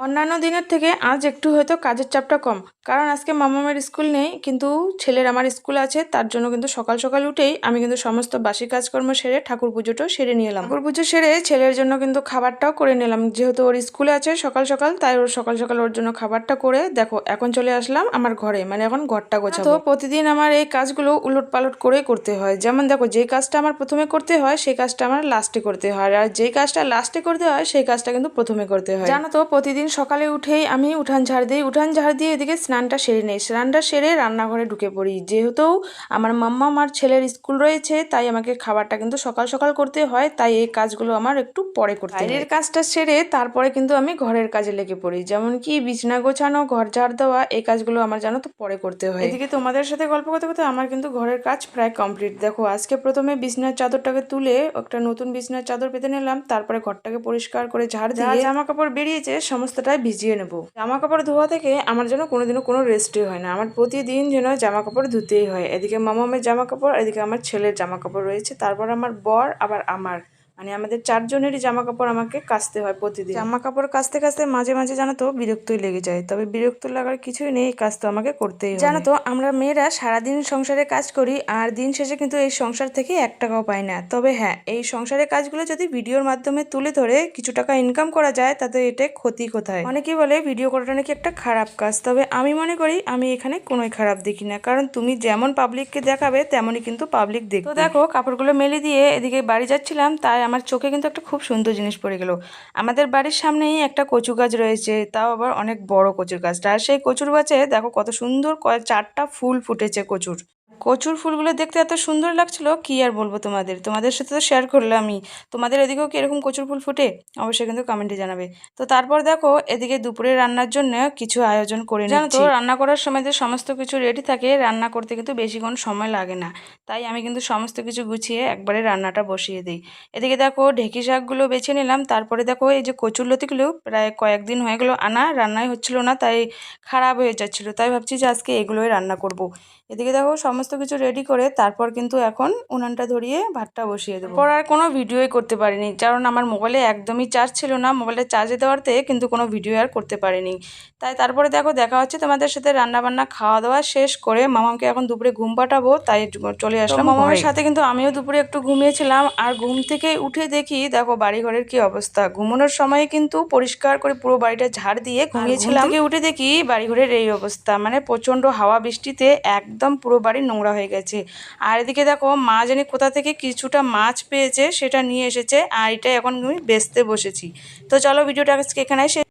অন্যান্য দিনের থেকে আজ একটু হয়তো কাজের চাপটা কম, কারণ আজকে মামামের স্কুল নেই, কিন্তু ছেলের আমার স্কুল আছে। তার জন্য কিন্তু সকাল সকাল উঠেই আমি কিন্তু সমস্ত বাসি কাজকর্ম সেরে ঠাকুর পুজোটাও সেরে নিয়ে এলাম। ঠাকুর পুজো সেরে ছেলের জন্য কিন্তু খাবারটাও করে নিলাম, যেহেতু ওর স্কুলে আছে সকাল সকাল, তাই ওর সকাল সকাল ওর জন্য খাবারটা করে দেখো এখন চলে আসলাম আমার ঘরে, মানে এখন ঘরটা গোছাবো। তো প্রতিদিন আমার এই কাজগুলো উলট পালট করে করতে হয়। যেমন দেখো, যেই কাজটা আমার প্রথমে করতে হয় সেই কাজটা আমার লাস্টে করতে হয়, আর যেই কাজটা লাস্টে করতে হয় সেই কাজটা কিন্তু প্রথমে করতে হয়। জানো তো, প্রতিদিন সকালে উঠেই আমি উঠান ঝাড় দিই, উঠান ঝাড় দিয়ে এদিকে স্নানটা সেরে নেই, স্নানটা সেরে রান্নাঘরে ঢুকে পড়ি। যেহেতু আমার মাম্মা আমার ছেলের স্কুল রয়েছে, তাই আমাকে খাবারটা কিন্তু সকাল সকাল করতে হয়, তাই এই কাজগুলো আমার একটু পরে করতে হয়। বাইরের কাজটা সেরে তারপরে কিন্তু আমি ঘরের কাজে লেগে পড়ি, যেমন কি বিছানা গোছানো, ঘর ঝাড় দেওয়া, এই কাজগুলো আমার জানো তো পরে করতে হয়। এদিকে তোমাদের সাথে গল্প করতে করতে আমার কিন্তু ঘরের কাজ প্রায় কমপ্লিট। দেখো, আজকে প্রথমে বিছানার চাদরটাকে তুলে একটা নতুন বিছানার চাদর পেতে নিলাম, তারপরে ঘরটাকে পরিষ্কার করে ঝাড় দিয়ে জামা কাপড় বেরিয়েছে সমস্তটাই ভিজিয়ে নেবো। জামা কাপড় ধোয়া থেকে আমার যেন কোনোদিনও কোনো রেস্টই হয় না, আমার প্রতিদিন যেন জামা কাপড় ধুতেই হয়। এদিকে মামামের জামা কাপড়, এদিকে আমার ছেলের জামা কাপড় রয়েছে, তারপর আমার বর, আবার আমার, মানে আমাদের চারজনেরই জামা কাপড় আমাকে কাচতে হয় প্রতিদিন। জামা কাপড় কাচতে কাচতে মাঝে মাঝে জানো তো বিরক্তই লেগে যায়, তবে বিরক্ত লাগার কিছুই নেই, এই কাজ তো আমাকে করতেই হয়। জানো তো, আমরা মেয়েরা সারাদিন সংসারে কাজ করি, আর দিন শেষে কিন্তু এই সংসার থেকে 1 টাকাও পাই না। তবে হ্যাঁ, এই সংসারের কাজগুলো যদি ভিডিওর মাধ্যমে তুলে ধরে কিছু টাকা ইনকাম করা যায়, তাতে এটা ক্ষতি কোথায়? অনেকেই বলে ভিডিও করাটা নাকি একটা খারাপ কাজ, তবে আমি মনে করি আমি এখানে কোনোই খারাপ দেখি না, কারণ তুমি যেমন পাবলিককে দেখাবে তেমনই কিন্তু পাবলিক দেখবে। তো দেখো, কাপড়গুলো মেলে দিয়ে এদিকে বাড়ি যাচ্ছিলাম, তাই আমার চোখে কিন্তু একটা খুব সুন্দর জিনিস পড়ে গেল। আমাদের বাড়ির সামনেই একটা কচু গাছ রয়েছে, তাও আবার অনেক বড় কচুর গাছটা, আর সেই কচুর গাছে দেখো কত সুন্দর 4টা ফুল ফুটেছে। কচুর ফুলগুলো দেখতে এত সুন্দর লাগছিল, কি আর বলবো তোমাদের সাথে তো শেয়ার করলামই। তোমাদের এদিকেও কি এরকম কচুর ফুল ফুটে? অবশ্যই কিন্তু কমেন্টে জানাবে। তো তারপর দেখো, এদিকে দুপুরে রান্নার জন্য কিছু আয়োজন করে নিচ্ছি। জানো তো, রান্না করার সময় যে সমস্ত কিছু রেডি থাকে, রান্না করতে কিন্তু বেশিক্ষণ সময় লাগে না, তাই আমি কিন্তু সমস্ত কিছু গুছিয়ে একবারে রান্নাটা বসিয়ে দিই। এদিকে দেখো, ঢেঁকি শাকগুলো বেছে নিলাম, তারপরে দেখো এই যে কচুর লতিগুলো প্রায় কয়েকদিন হয়ে গেলো আনা, রান্নাই হচ্ছিল না, তাই খারাপ হয়ে যাচ্ছিল, তাই ভাবছি যে আজকে এগুলোই রান্না করব। এদিকে দেখো সমস্ত কিছু রেডি করে তারপর কিন্তু এখন উনানটা ধরিয়ে ভাতটা বসিয়ে দেবো। পর আর কোনো ভিডিওই করতে পারিনি, কারণ আমার মোবাইলে একদমই চার্জ ছিল না, মোবাইলে চার্জে দেওয়াতে কিন্তু কোনো ভিডিও আর করতে পারিনি। তাই তারপরে দেখো দেখা হচ্ছে তোমাদের সাথে। রান্না বান্না খাওয়া দাওয়া শেষ করে মামাকে এখন দুপুরে ঘুম পাঠাবো, তাই চলে আসলাম মামার সাথে। কিন্তু আমিও দুপুরে একটু ঘুমিয়েছিলাম, আর ঘুম থেকে উঠে দেখি দেখো বাড়িঘরের কি অবস্থা। ঘুমানোর সময় কিন্তু পরিষ্কার করে পুরো বাড়িটা ঝাড় দিয়ে ঘুমিয়েছিলাম, থেকে উঠে দেখি বাড়িঘরের এই অবস্থা, মানে প্রচণ্ড হাওয়া বৃষ্টিতে একদম পুরো বাড়ি নোংরা হয়ে গেছে। আর এদিকে দেখো, মা জানি কোথা থেকে কিছুটা মাছ পেয়েছে, সেটা নিয়ে এসেছে, আর এটা এখন আমি বেচতে বসেছি। তো চলো, ভিডিওটা আজকে এখানে